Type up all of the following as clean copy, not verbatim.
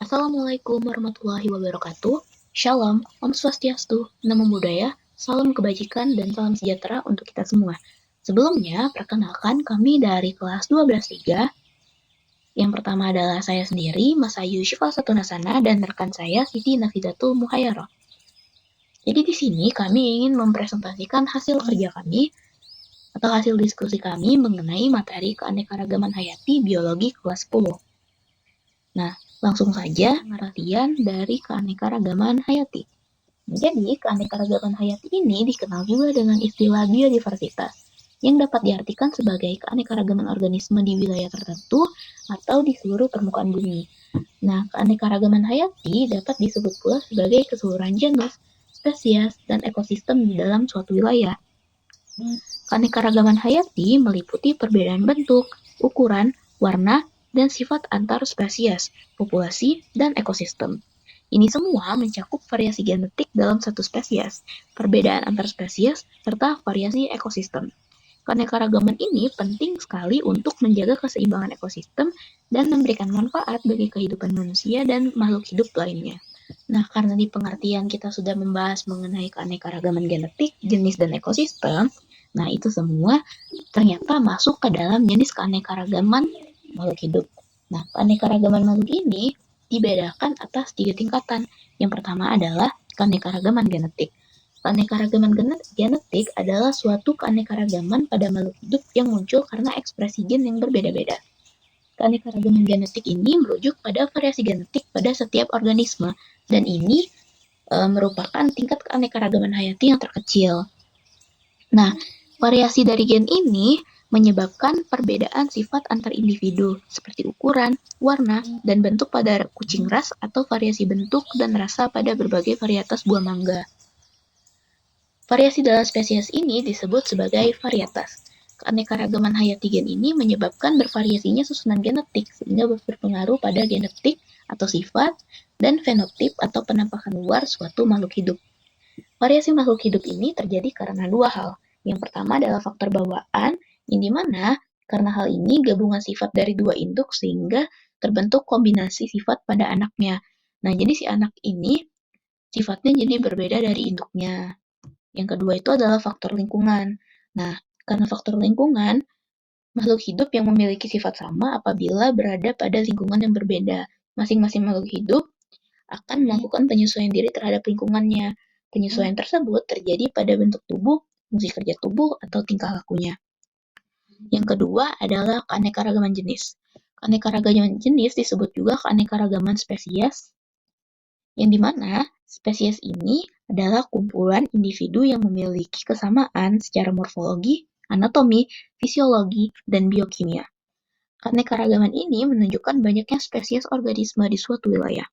Assalamualaikum warahmatullahi wabarakatuh. Shalom, Om Swastiastu, Namo Buddhaya, salam kebajikan dan salam sejahtera untuk kita semua. Sebelumnya, perkenalkan kami dari kelas 12-3. Yang pertama adalah saya sendiri, Mas Ayu Syifa Satunasana, dan rekan saya Siti Nafidatul Muhayyara. Jadi di sini kami ingin mempresentasikan hasil kerja kami atau hasil diskusi kami mengenai materi keanekaragaman hayati biologi kelas 10. Nah, langsung saja pengertian dari keanekaragaman hayati. Jadi, keanekaragaman hayati ini dikenal juga dengan istilah biodiversitas, yang dapat diartikan sebagai keanekaragaman organisme di wilayah tertentu atau di seluruh permukaan bumi. Nah, keanekaragaman hayati dapat disebut pula sebagai keseluruhan genus, spesies, dan ekosistem di dalam suatu wilayah. Keanekaragaman hayati meliputi perbedaan bentuk, ukuran, warna, dan sifat antar spesies, populasi, dan ekosistem. Ini semua mencakup variasi genetik dalam satu spesies, perbedaan antar spesies, serta variasi ekosistem. Keanekaragaman ini penting sekali untuk menjaga keseimbangan ekosistem dan memberikan manfaat bagi kehidupan manusia dan makhluk hidup lainnya. Nah, karena di pengertian kita sudah membahas mengenai keanekaragaman genetik, jenis, dan ekosistem, nah itu semua ternyata masuk ke dalam jenis keanekaragaman makhluk hidup. Nah, keanekaragaman makhluk ini dibedakan atas 3 tingkatan. Yang pertama adalah keanekaragaman genetik. Keanekaragaman genetik adalah suatu keanekaragaman pada makhluk hidup yang muncul karena ekspresi gen yang berbeda-beda. Keanekaragaman genetik ini merujuk pada variasi genetik pada setiap organisme, dan ini merupakan tingkat keanekaragaman hayati yang terkecil. Nah, variasi dari gen ini menyebabkan perbedaan sifat antar individu, seperti ukuran, warna, dan bentuk pada kucing ras atau variasi bentuk dan rasa pada berbagai varietas buah mangga. Variasi dalam spesies ini disebut sebagai varietas. Keanekaragaman hayati gen ini menyebabkan bervariasinya susunan genetik, sehingga berpengaruh pada genetik atau sifat dan fenotip atau penampakan luar suatu makhluk hidup. Variasi makhluk hidup ini terjadi karena dua hal. Yang pertama adalah faktor bawaan, yang dimana karena hal ini gabungan sifat dari dua induk sehingga terbentuk kombinasi sifat pada anaknya. Nah, jadi si anak ini sifatnya jadi berbeda dari induknya. Yang kedua itu adalah faktor lingkungan. Nah, karena faktor lingkungan, makhluk hidup yang memiliki sifat sama apabila berada pada lingkungan yang berbeda. Masing-masing makhluk hidup akan melakukan penyesuaian diri terhadap lingkungannya. Penyesuaian tersebut terjadi pada bentuk tubuh, fungsi kerja tubuh, atau tingkah lakunya. Yang kedua adalah keanekaragaman jenis. Keanekaragaman jenis disebut juga keanekaragaman spesies, yang dimana spesies ini adalah kumpulan individu yang memiliki kesamaan secara morfologi, anatomi, fisiologi, dan biokimia. Keanekaragaman ini menunjukkan banyaknya spesies organisme di suatu wilayah.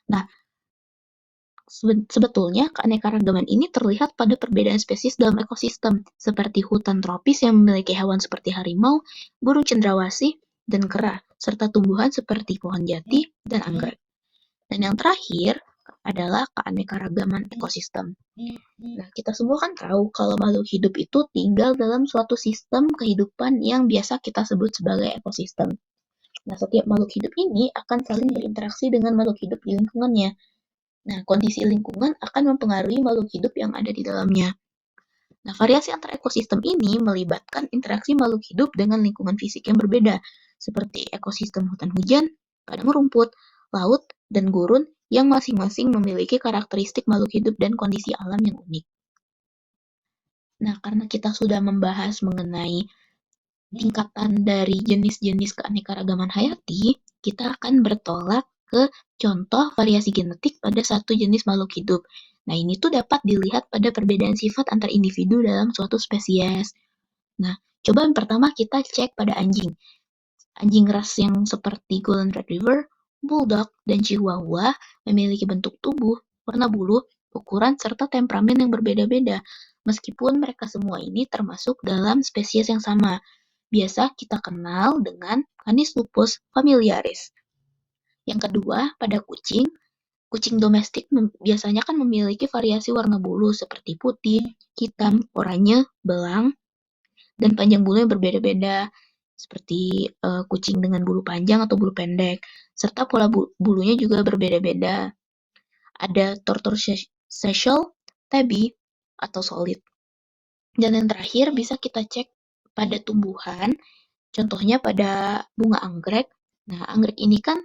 Nah, sebetulnya keanekaragaman ini terlihat pada perbedaan spesies dalam ekosistem, seperti hutan tropis yang memiliki hewan seperti harimau, burung cendrawasih, dan kera, serta tumbuhan seperti pohon jati dan anggrek. Dan yang terakhir adalah keanekaragaman ekosistem. Nah, kita semua kan tahu kalau makhluk hidup itu tinggal dalam suatu sistem kehidupan yang biasa kita sebut sebagai ekosistem. Nah, setiap makhluk hidup ini akan saling berinteraksi dengan makhluk hidup di lingkungannya. Nah, kondisi lingkungan akan mempengaruhi makhluk hidup yang ada di dalamnya. Nah, variasi antar ekosistem ini melibatkan interaksi makhluk hidup dengan lingkungan fisik yang berbeda, seperti ekosistem hutan hujan, padang rumput, laut, dan gurun yang masing-masing memiliki karakteristik makhluk hidup dan kondisi alam yang unik. Nah, karena kita sudah membahas mengenai tingkatan dari jenis-jenis keanekaragaman hayati, kita akan bertolak ke contoh variasi genetik pada satu jenis makhluk hidup. Nah, ini tuh dapat dilihat pada perbedaan sifat antar individu dalam suatu spesies. Nah, coba yang pertama kita cek pada anjing. Anjing ras yang seperti Golden Retriever, Bulldog, dan Chihuahua memiliki bentuk tubuh, warna bulu, ukuran, serta temperamen yang berbeda-beda. Meskipun mereka semua ini termasuk dalam spesies yang sama, biasa kita kenal dengan Canis lupus familiaris. Yang kedua, pada kucing, kucing domestik biasanya kan memiliki variasi warna bulu seperti putih, hitam, oranye, belang, dan panjang bulu yang berbeda-beda. seperti kucing dengan bulu panjang atau bulu pendek, serta pola bulunya juga berbeda-beda. Ada tortoiseshell, tabby, atau solid. Dan yang terakhir bisa kita cek pada tumbuhan, contohnya pada bunga anggrek. Nah, anggrek ini kan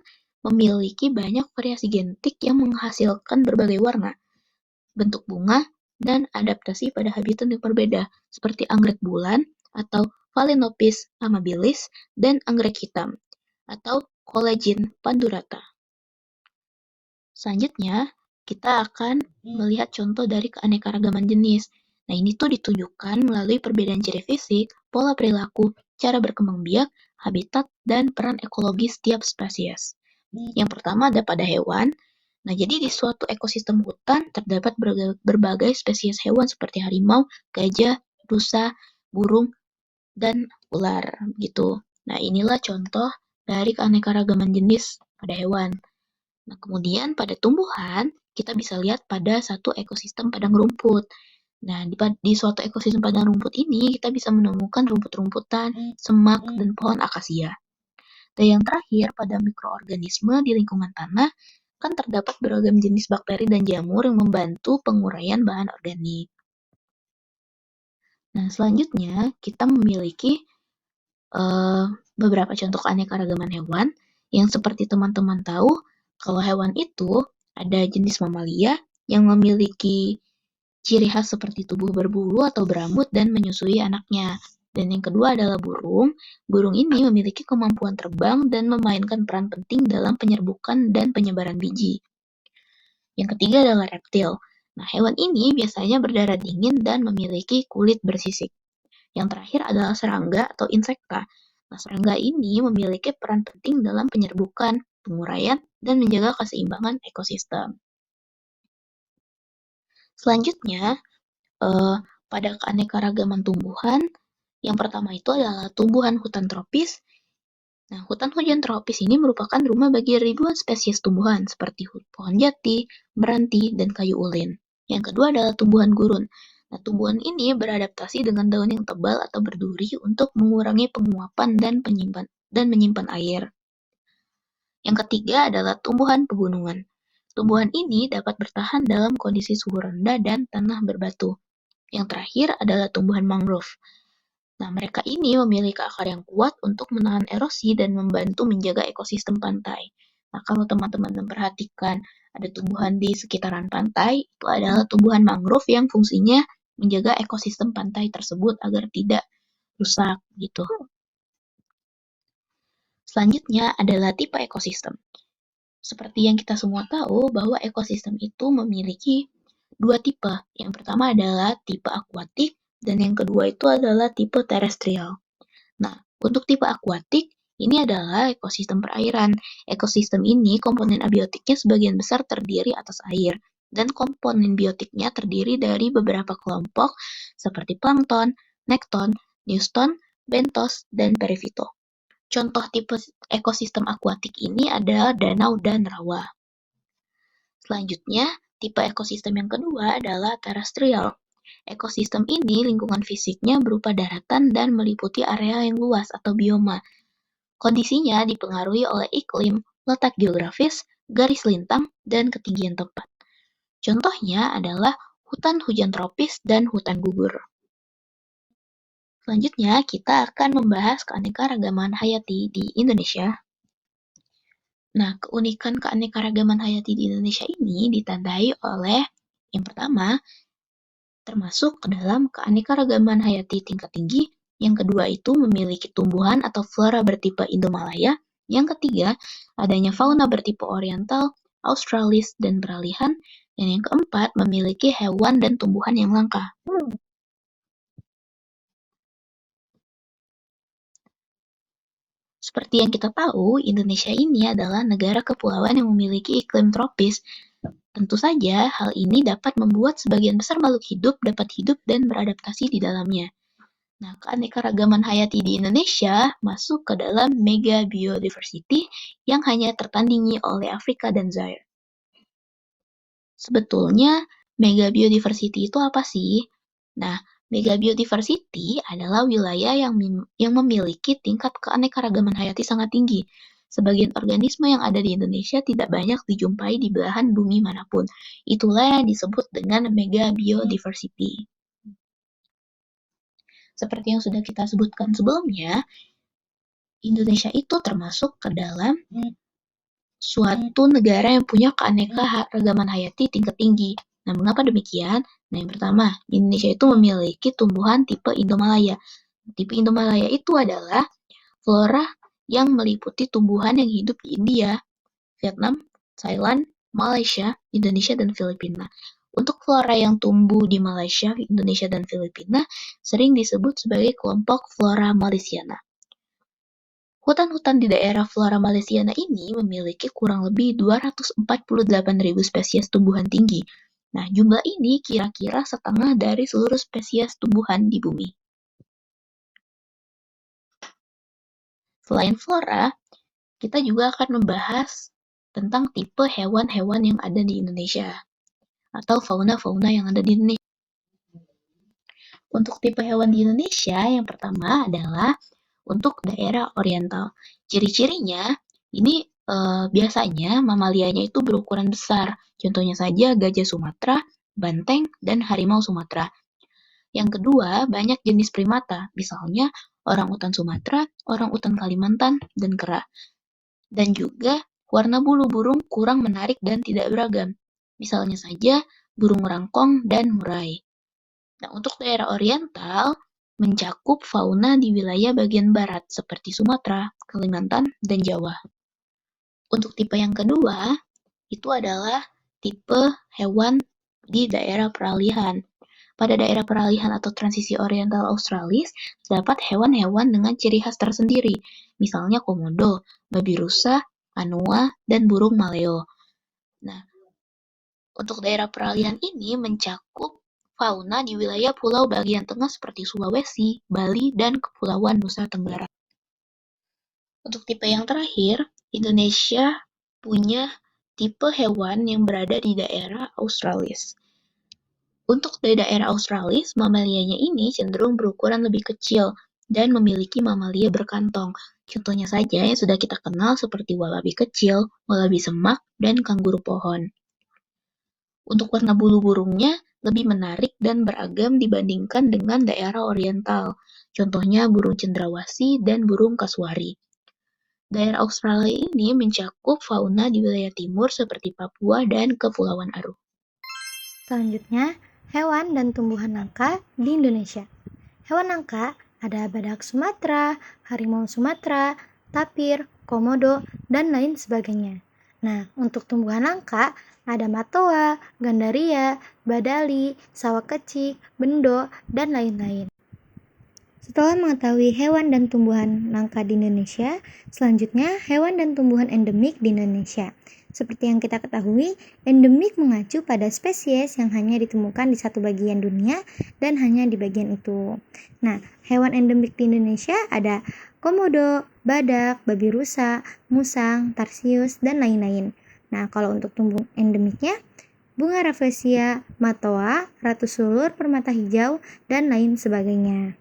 memiliki banyak variasi genetik yang menghasilkan berbagai warna, bentuk bunga, dan adaptasi pada habitat yang berbeda, seperti anggrek bulan atau Phalaenopsis amabilis dan anggrek hitam atau Coleogyne pandurata. Selanjutnya, kita akan melihat contoh dari keanekaragaman jenis. Nah, ini tuh ditunjukkan melalui perbedaan ciri fisik, pola perilaku, cara berkembang biak, habitat, dan peran ekologis setiap spesies. Yang pertama ada pada hewan. Nah, jadi di suatu ekosistem hutan terdapat berbagai spesies hewan seperti harimau, gajah, rusa, burung, dan ular gitu. Nah, inilah contoh dari keanekaragaman jenis pada hewan. Nah, kemudian pada tumbuhan, kita bisa lihat pada satu ekosistem padang rumput. Nah, di suatu ekosistem padang rumput ini, kita bisa menemukan rumput-rumputan, semak, dan pohon akasia. Dan yang terakhir, pada mikroorganisme di lingkungan tanah, kan terdapat beragam jenis bakteri dan jamur yang membantu penguraian bahan organik. Nah, selanjutnya kita memiliki beberapa contoh keanekaragaman hewan yang seperti teman-teman tahu, kalau hewan itu ada jenis mamalia yang memiliki ciri khas seperti tubuh berbulu atau berambut dan menyusui anaknya. Dan yang kedua adalah burung. Burung ini memiliki kemampuan terbang dan memainkan peran penting dalam penyerbukan dan penyebaran biji. Yang ketiga adalah reptil. Nah, hewan ini biasanya berdarah dingin dan memiliki kulit bersisik. Yang terakhir adalah serangga atau insekta. Nah, serangga ini memiliki peran penting dalam penyerbukan, penguraian, dan menjaga keseimbangan ekosistem. Selanjutnya, pada keanekaragaman tumbuhan, yang pertama itu adalah tumbuhan hutan tropis. Nah, hutan hujan tropis ini merupakan rumah bagi ribuan spesies tumbuhan seperti pohon jati, meranti, dan kayu ulin. Yang kedua adalah tumbuhan gurun. Nah, tumbuhan ini beradaptasi dengan daun yang tebal atau berduri untuk mengurangi penguapan dan menyimpan air. Yang ketiga adalah tumbuhan pegunungan. Tumbuhan ini dapat bertahan dalam kondisi suhu rendah dan tanah berbatu. Yang terakhir adalah tumbuhan mangrove. Nah, mereka ini memiliki akar yang kuat untuk menahan erosi dan membantu menjaga ekosistem pantai. Nah, kalau teman-teman memperhatikan ada tumbuhan di sekitaran pantai, itu adalah tumbuhan mangrove yang fungsinya menjaga ekosistem pantai tersebut agar tidak rusak gitu. Selanjutnya adalah tipe ekosistem. Seperti yang kita semua tahu bahwa ekosistem itu memiliki dua tipe. Yang pertama adalah tipe akuatik dan yang kedua itu adalah tipe terestrial. Nah, untuk tipe akuatik, ini adalah ekosistem perairan. Ekosistem ini komponen abiotiknya sebagian besar terdiri atas air, dan komponen biotiknya terdiri dari beberapa kelompok seperti plankton, nekton, neuston, bentos, dan perifito. Contoh tipe ekosistem akuatik ini adalah danau dan rawa. Selanjutnya, tipe ekosistem yang kedua adalah terestrial. Ekosistem ini lingkungan fisiknya berupa daratan dan meliputi area yang luas atau bioma. Kondisinya dipengaruhi oleh iklim, letak geografis, garis lintang, dan ketinggian tempat. Contohnya adalah hutan hujan tropis dan hutan gugur. Selanjutnya, kita akan membahas keanekaragaman hayati di Indonesia. Nah, keunikan keanekaragaman hayati di Indonesia ini ditandai oleh yang pertama, termasuk ke dalam keanekaragaman hayati tingkat tinggi. Yang kedua itu memiliki tumbuhan atau flora bertipe Indomalaya. Yang ketiga, adanya fauna bertipe oriental, australis, dan peralihan. Dan yang keempat, memiliki hewan dan tumbuhan yang langka. Seperti yang kita tahu, Indonesia ini adalah negara kepulauan yang memiliki iklim tropis. Tentu saja, hal ini dapat membuat sebagian besar makhluk hidup dapat hidup dan beradaptasi di dalamnya. Nah, keanekaragaman hayati di Indonesia masuk ke dalam mega biodiversity yang hanya tertandingi oleh Afrika dan Zaire. Sebetulnya, mega biodiversity itu apa sih? Nah, Megabiodiversity adalah wilayah yang memiliki tingkat keanekaragaman hayati sangat tinggi. Sebagian organisme yang ada di Indonesia tidak banyak dijumpai di belahan bumi manapun. Itulah yang disebut dengan megabiodiversity. Seperti yang sudah kita sebutkan sebelumnya, Indonesia itu termasuk ke dalam suatu negara yang punya keanekaragaman hayati tingkat tinggi. Nah, mengapa demikian? Nah, yang pertama, Indonesia itu memiliki tumbuhan tipe Indomalaya. Tipe Indomalaya itu adalah flora yang meliputi tumbuhan yang hidup di India, Vietnam, Thailand, Malaysia, Indonesia, dan Filipina. Untuk flora yang tumbuh di Malaysia, Indonesia, dan Filipina sering disebut sebagai kelompok flora malaysiana. Hutan-hutan di daerah flora malaysiana ini memiliki kurang lebih 248.000 spesies tumbuhan tinggi. Nah, jumlah ini kira-kira setengah dari seluruh spesies tumbuhan di bumi. Selain flora, kita juga akan membahas tentang tipe hewan-hewan yang ada di Indonesia atau fauna-fauna yang ada di Indonesia. Untuk tipe hewan di Indonesia, yang pertama adalah untuk daerah oriental. Ciri-cirinya, ini biasanya mamalianya itu berukuran besar. Contohnya saja gajah Sumatera, banteng, dan harimau Sumatera. Yang kedua, banyak jenis primata, misalnya orangutan Sumatera, orangutan Kalimantan, dan kera. Dan juga warna bulu burung kurang menarik dan tidak beragam. Misalnya saja burung rangkong dan murai. Nah, untuk daerah oriental mencakup fauna di wilayah bagian barat seperti Sumatera, Kalimantan, dan Jawa. Untuk tipe yang kedua, itu adalah tipe hewan di daerah peralihan. Pada daerah peralihan atau transisi oriental Australis, terdapat hewan-hewan dengan ciri khas tersendiri, misalnya komodo, babi rusa, anoa, dan burung maleo. Nah, untuk daerah peralihan ini mencakup fauna di wilayah pulau bagian tengah seperti Sulawesi, Bali, dan Kepulauan Nusa Tenggara. Untuk tipe yang terakhir, Indonesia punya tipe hewan yang berada di daerah Australis. Untuk di daerah Australis, mamalianya ini cenderung berukuran lebih kecil dan memiliki mamalia berkantong. Contohnya saja yang sudah kita kenal seperti walabi kecil, walabi semak, dan kanguru pohon. Untuk warna bulu burungnya lebih menarik dan beragam dibandingkan dengan daerah oriental. Contohnya burung cendrawasih dan burung kasuari. Daerah Australia ini mencakup fauna di wilayah timur seperti Papua dan Kepulauan Aru. Selanjutnya, hewan dan tumbuhan langka di Indonesia. Hewan langka ada badak Sumatera, harimau Sumatera, tapir, komodo, dan lain sebagainya. Nah, untuk tumbuhan langka ada matoa, gandaria, badali, sawah kecik, bendo, dan lain-lain. Setelah mengetahui hewan dan tumbuhan langka di Indonesia, selanjutnya hewan dan tumbuhan endemik di Indonesia. Seperti yang kita ketahui, endemik mengacu pada spesies yang hanya ditemukan di satu bagian dunia dan hanya di bagian itu. Nah, hewan endemik di Indonesia ada komodo, badak, babi rusa, musang, tarsius, dan lain-lain. Nah, kalau untuk tumbuhan endemiknya, bunga rafflesia, matoa, ratu sulur, permata hijau, dan lain sebagainya.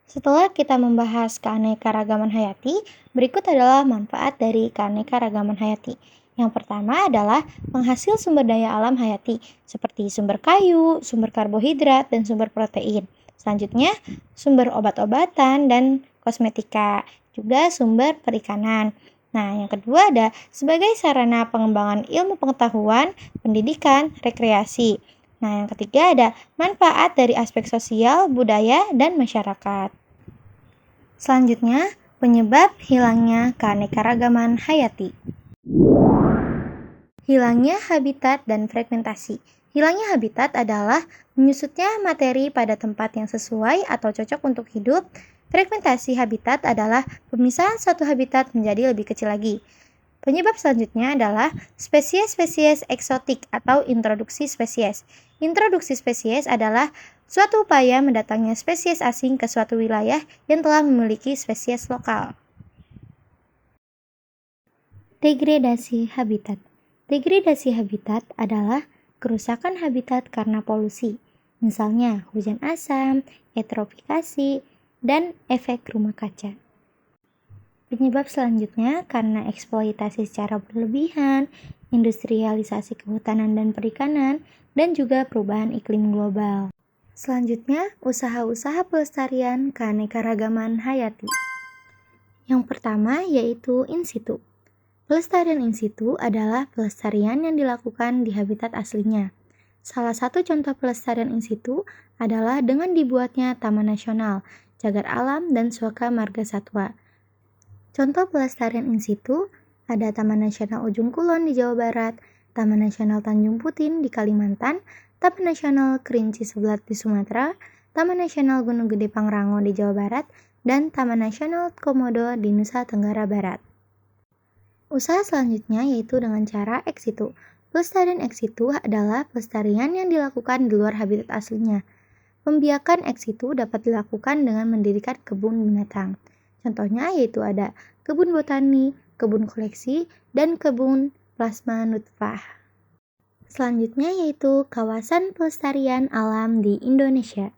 Setelah kita membahas keanekaragaman hayati, berikut adalah manfaat dari keanekaragaman hayati. Yang pertama adalah penghasil sumber daya alam hayati, seperti sumber kayu, sumber karbohidrat, dan sumber protein. Selanjutnya, sumber obat-obatan dan kosmetika, juga sumber perikanan. Nah, yang kedua ada sebagai sarana pengembangan ilmu pengetahuan, pendidikan, rekreasi. Nah, yang ketiga ada manfaat dari aspek sosial, budaya, dan masyarakat. Selanjutnya, penyebab hilangnya keanekaragaman hayati. Hilangnya habitat dan fragmentasi. Hilangnya habitat adalah menyusutnya materi pada tempat yang sesuai atau cocok untuk hidup. Fragmentasi habitat adalah pemisahan suatu habitat menjadi lebih kecil lagi. Penyebab selanjutnya adalah spesies-spesies eksotik atau introduksi spesies. Introduksi spesies adalah suatu upaya mendatangnya spesies asing ke suatu wilayah yang telah memiliki spesies lokal. Degradasi habitat. Degradasi habitat adalah kerusakan habitat karena polusi. misalnya hujan asam, eutrofikasi, dan efek rumah kaca. Penyebab selanjutnya karena eksploitasi secara berlebihan, industrialisasi kehutanan dan perikanan, dan juga perubahan iklim global. Selanjutnya, usaha-usaha pelestarian keanekaragaman hayati. Yang pertama yaitu in situ. Pelestarian in situ adalah pelestarian yang dilakukan di habitat aslinya. Salah satu contoh pelestarian in situ adalah dengan dibuatnya Taman Nasional, Cagar Alam, dan Suaka Marga Satwa. Contoh pelestarian in situ ada Taman Nasional Ujung Kulon di Jawa Barat, Taman Nasional Tanjung Putin di Kalimantan, Taman Nasional Kerinci Sebelat di Sumatera, Taman Nasional Gunung Gede Pangrango di Jawa Barat, dan Taman Nasional Komodo di Nusa Tenggara Barat. Usaha selanjutnya yaitu dengan cara ex situ. Pelestarian ex situ adalah pelestarian yang dilakukan di luar habitat aslinya. Pembiakan ex situ dapat dilakukan dengan mendirikan kebun binatang. Contohnya yaitu ada kebun botani, kebun koleksi, dan kebun plasma nutfah. Selanjutnya yaitu kawasan pelestarian alam di Indonesia.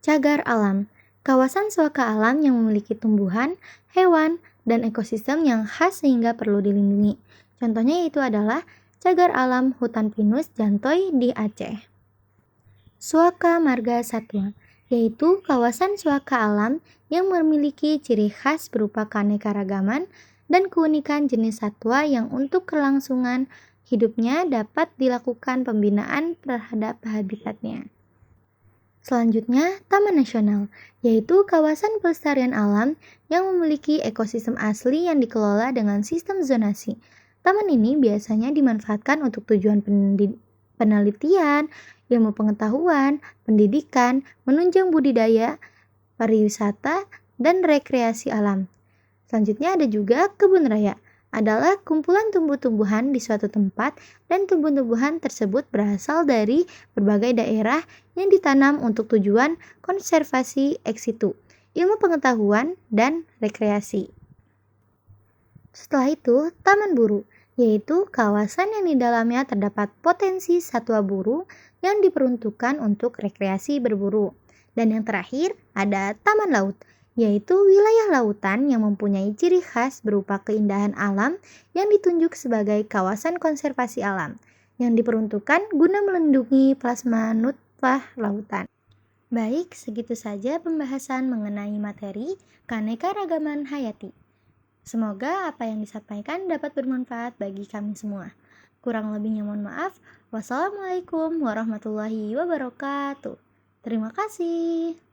Cagar alam, kawasan suaka alam yang memiliki tumbuhan, hewan, dan ekosistem yang khas sehingga perlu dilindungi. Contohnya yaitu adalah cagar alam hutan pinus Jantoy di Aceh. Suaka Marga Satwa, yaitu kawasan suaka alam yang memiliki ciri khas berupa keanekaragaman dan keunikan jenis satwa yang untuk kelangsungan hidupnya dapat dilakukan pembinaan terhadap habitatnya. Selanjutnya, Taman Nasional, yaitu kawasan pelestarian alam yang memiliki ekosistem asli yang dikelola dengan sistem zonasi. Taman ini biasanya dimanfaatkan untuk tujuan penelitian, ilmu pengetahuan, pendidikan, menunjang budidaya, pariwisata, dan rekreasi alam. Selanjutnya ada juga kebun raya, adalah kumpulan tumbuh-tumbuhan di suatu tempat dan tumbuh-tumbuhan tersebut berasal dari berbagai daerah yang ditanam untuk tujuan konservasi ex situ, ilmu pengetahuan, dan rekreasi. Setelah itu, taman buru, yaitu kawasan yang di dalamnya terdapat potensi satwa buru yang diperuntukkan untuk rekreasi berburu. Dan yang terakhir, ada taman laut, yaitu wilayah lautan yang mempunyai ciri khas berupa keindahan alam yang ditunjuk sebagai kawasan konservasi alam, yang diperuntukkan guna melindungi plasma nutfah lautan. Baik, segitu saja pembahasan mengenai materi keanekaragaman hayati. Semoga apa yang disampaikan dapat bermanfaat bagi kami semua. Kurang lebihnya mohon maaf. Wassalamualaikum warahmatullahi wabarakatuh. Terima kasih.